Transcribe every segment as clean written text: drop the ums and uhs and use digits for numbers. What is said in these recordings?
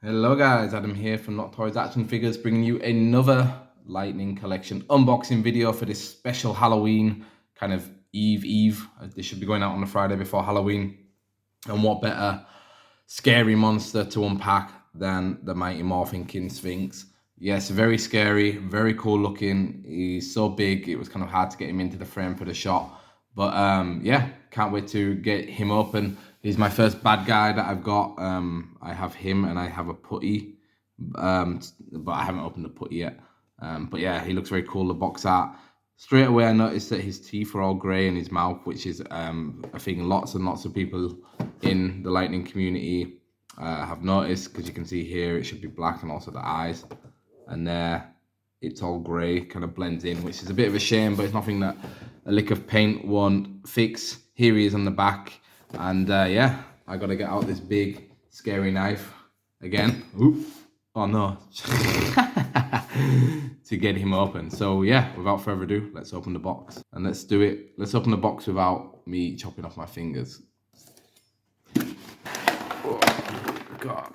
Hello guys, Adam here from nottoysactionfigures, bringing you another Lightning Collection unboxing video for this special Halloween kind of Eve. This should be going out on the Friday before Halloween. And what better scary monster to unpack than the mighty Morphin King Sphinx. Yes, very scary, very cool looking. He's so big, it was kind of hard to get him into the frame for the shot. But yeah, can't wait to get him open. He's my first bad guy that I've got. I have him and I have a putty, but I haven't opened the putty yet. But yeah, he looks very cool, the box art. Straight away I noticed that his teeth are all grey in his mouth, which is I think lots and lots of people in the Lightning community have noticed, because you can see here it should be black, and also the eyes. And there it's all grey, kind of blends in, which is a bit of a shame, but it's nothing that a lick of paint won't fix. Here he is on the back, and yeah, I gotta get out this big scary knife again. Ooh. Oh no. To get him open. So yeah, without further ado, let's open the box. And let's do it. Let's open the box without me chopping off my fingers. Oh God.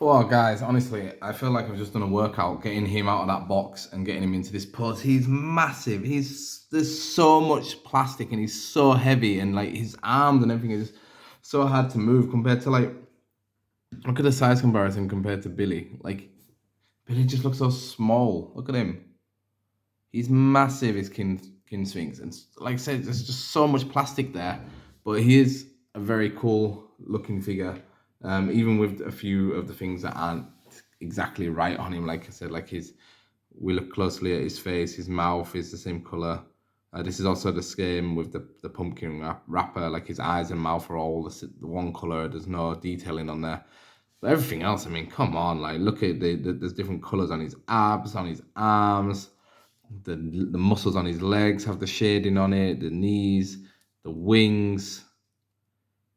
Oh guys, honestly, I feel like I've just done a workout getting him out of that box and getting him into this pose. He's massive. There's so much plastic and he's so heavy, and like his arms and everything is just so hard to move compared to, like, look at the size comparison compared to Billy. Like, Billy just looks so small. Look at him. He's massive, his King Sphinx. And like I said, there's just so much plastic there. But he is a very cool looking figure. Even with a few of the things that aren't exactly right on him. Like I said, like we look closely at his face, his mouth is the same color. This is also the same with the pumpkin wrapper. Like his eyes and mouth are all the one color. There's no detailing on there. But everything else, I mean, come on, like look at there's different colors on his abs, on his arms, the muscles on his legs have the shading on it, the knees, the wings.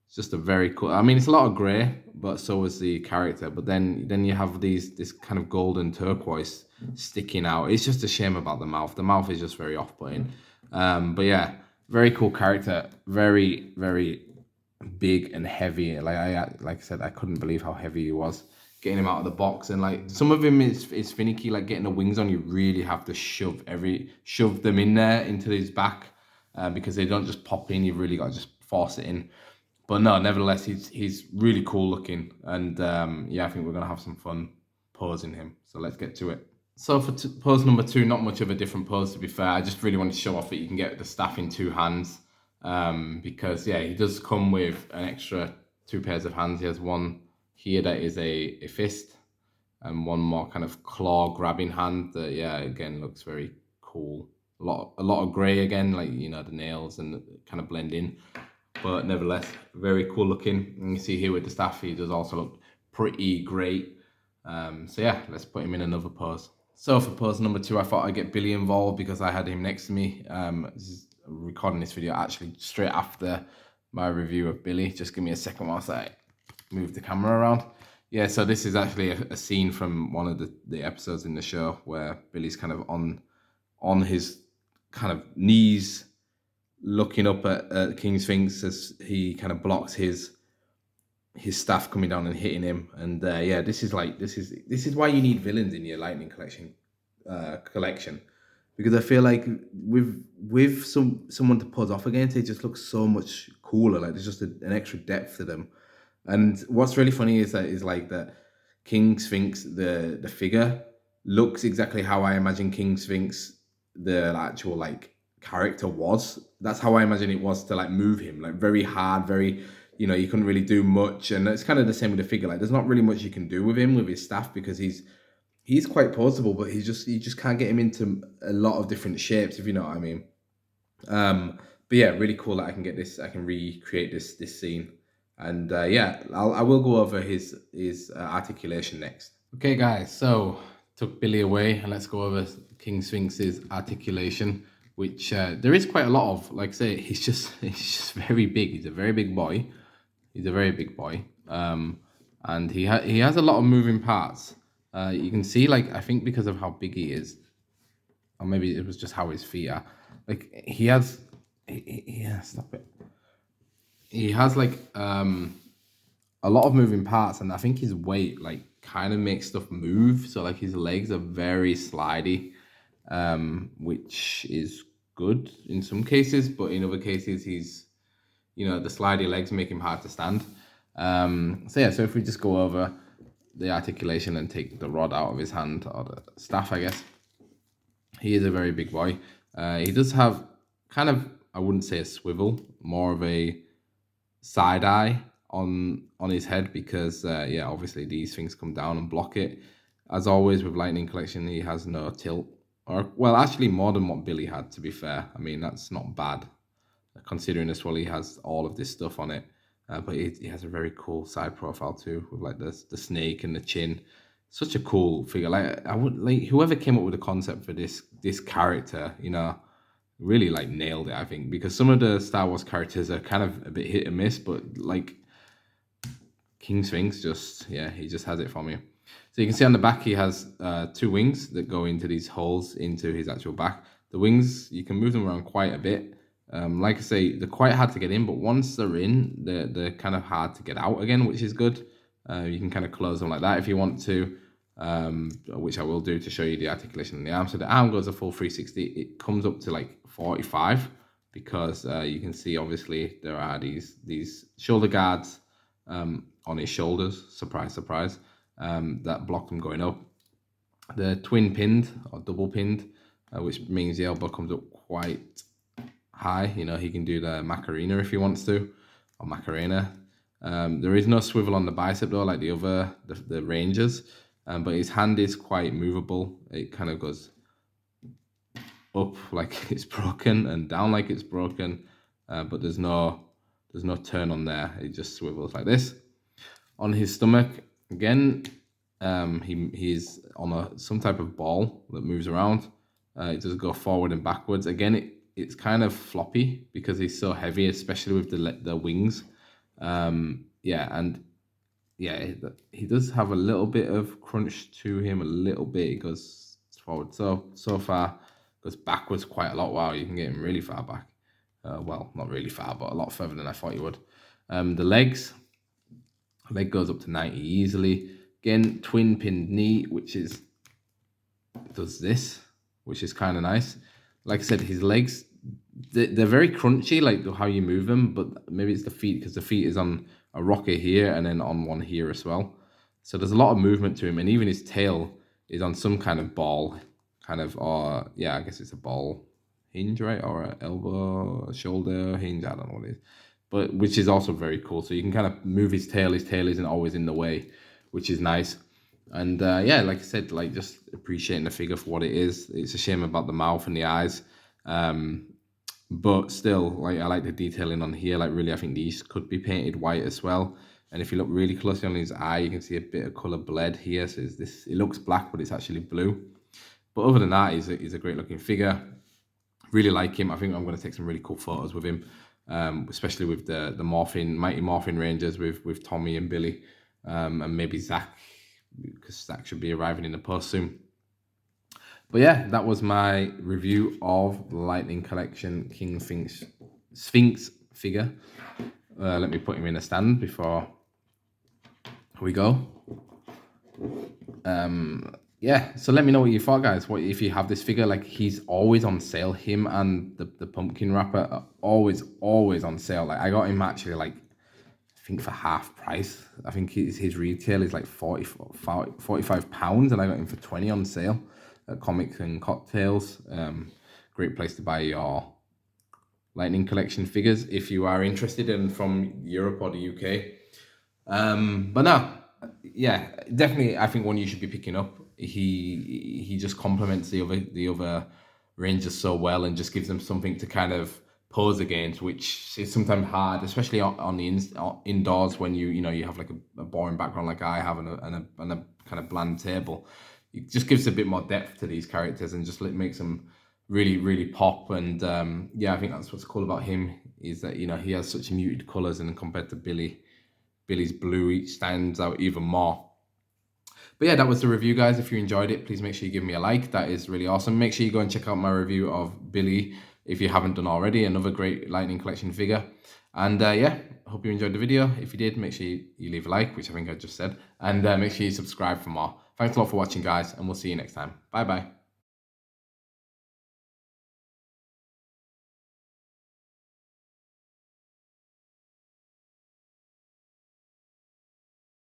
It's just a very cool. I mean, it's a lot of grey, but so is the character. But then you have this kind of golden turquoise sticking out. It's just a shame about the mouth. The mouth is just very off-putting. But yeah, very cool character. Very, very big and heavy. Like I said, I couldn't believe how heavy he was. Getting him out of the box, and like some of him is finicky. Like getting the wings on, you really have to shove them in there into his back, because they don't just pop in. You've really got to just force it in. But no, nevertheless, he's really cool looking, and yeah, I think we're gonna have some fun posing him. So let's get to it. So for pose number 2, not much of a different pose, to be fair. I just really wanted to show off that you can get the staff in 2 hands, because yeah, he does come with an extra 2 pairs of hands. He has one here that is a fist, and one more kind of claw grabbing hand that, yeah, again looks very cool. A lot of grey again, like, you know, the nails and kind of blend in. But nevertheless, very cool looking. And you see here with the staff, he does also look pretty great. So yeah, let's put him in another pose. So for pose number 2, I thought I'd get Billy involved because I had him next to me. Recording this video actually straight after my review of Billy. Just give me a second whilst I move the camera around. Yeah, so this is actually a scene from one of the episodes in the show where Billy's kind of on his kind of knees, looking up at King Sphinx as he kind of blocks his staff coming down and hitting him. And yeah, this is why you need villains in your Lightning collection, because I feel like with someone to pose off against, it just looks so much cooler. Like there's just an extra depth to them. And what's really funny is that King Sphinx, the figure, looks exactly how I imagine King Sphinx, the actual like character, was. That's how I imagine it was to like move him, like very hard, very, you know, you couldn't really do much. And it's kind of the same with the figure. Like there's not really much you can do with him with his staff, because he's quite poseable, but you just can't get him into a lot of different shapes, if you know what I mean. But yeah, really cool that I can recreate this scene. And yeah, I will go over his articulation next. Okay guys, so took Billy away, and let's go over King Sphinx's articulation, which there is quite a lot of. Like I say, he's just very big. He's a very big boy. And he has a lot of moving parts. You can see, like, I think because of how big he is, or maybe it was just how his feet are. Like stop it. He has like a lot of moving parts, and I think his weight like kind of makes stuff move. So like his legs are very slidey, which is good in some cases, but in other cases he's, the slidey legs make him hard to stand. So yeah, so if we just go over the articulation and take the rod out of his hand, or the staff, I guess. He is a very big boy. He does have kind of, I wouldn't say a swivel, more of a side eye on his head, because yeah, obviously these things come down and block it. As always with Lightning Collection, he has no tilt, or well, actually more than what Billy had. To be fair, I mean that's not bad considering as well he has all of this stuff on it. But he has a very cool side profile too, with like the snake and the chin. Such a cool figure. Like I would like whoever came up with the concept for this character, really like nailed it. I think, because some of the Star Wars characters are kind of a bit hit and miss, but like King Sphinx, he just has it for me. So you can see on the back he has two wings that go into these holes into his actual back. The wings, you can move them around quite a bit. Like I say, they're quite hard to get in, but once they're in, they're kind of hard to get out again, which is good. You can kind of close them like that if you want to, which I will do to show you the articulation on the arm. So the arm goes a full 360. It comes up to like 45 because you can see obviously there are these shoulder guards on his shoulders. Surprise, surprise. That block them going up. The twin pinned or double pinned, which means the elbow comes up quite high. He can do the Macarena if he wants to, or Macarena. There is no swivel on the bicep though, like the Rangers, but his hand is quite movable. It kind of goes up like it's broken and down like it's broken, but there's no turn on there. It just swivels like this. On his stomach, again, he's on some type of ball that moves around. It does go forward and backwards. Again, it's kind of floppy because he's so heavy, especially with the wings. He does have a little bit of crunch to him. A little bit. It goes forward so far, goes backwards quite a lot. Wow, you can get him really far back. Well, not really far, but a lot further than I thought you would. The legs. Leg goes up to 90 easily. Again, twin pinned knee, which does this, which is kind of nice. Like I said, his legs, they're very crunchy, like how you move them, but maybe it's the feet, because the feet is on a rocker here and then on one here as well. So there's a lot of movement to him, and even his tail is on some kind of ball, I guess it's a ball hinge, right? Or an elbow, shoulder hinge, I don't know what it is. But which is also very cool. So you can kind of move his tail. His tail isn't always in the way, which is nice. And like I said, like just appreciating the figure for what it is. It's a shame about the mouth and the eyes, but still, like I like the detailing on here. Like really, I think these could be painted white as well. And if you look really closely on his eye, you can see a bit of color bled here. So it looks black, but it's actually blue. But other than that, he's a great looking figure. Really like him. I think I'm going to take some really cool photos with him, especially with the Mighty Morphin Rangers with Tommy and Billy, and maybe Zach, because Zach should be arriving in the post soon. But yeah, that was my review of the Lightning Collection King Sphinx figure. Let me put him in a stand before we go. So let me know what you thought, guys. What if you have this figure? Like, he's always on sale. Him and the pumpkin wrapper are always on sale. Like, I got him actually like, I think for half price. I think his retail is like 45 pounds, and I got him for 20 on sale at Comics and Cocktails. Great place to buy your Lightning Collection figures if you are interested in from Europe or the UK. But no, yeah, definitely I think one you should be picking up. He just complements the other Rangers so well, and just gives them something to kind of pose against, which is sometimes hard, especially on the indoors when you have like a boring background like I have, and a kind of bland table. It just gives a bit more depth to these characters and just makes them really, really pop. And I think that's what's cool about him, is that he has such muted colors, and compared to Billy's blue, each stands out even more. But yeah, that was the review, guys. If you enjoyed it, please make sure you give me a like. That is really awesome. Make sure you go and check out my review of Billy if you haven't done already. Another great Lightning Collection figure. And yeah, I hope you enjoyed the video. If you did, make sure you leave a like, which I think I just said, and make sure you subscribe for more. Thanks a lot for watching, guys, and we'll see you next time. Bye bye.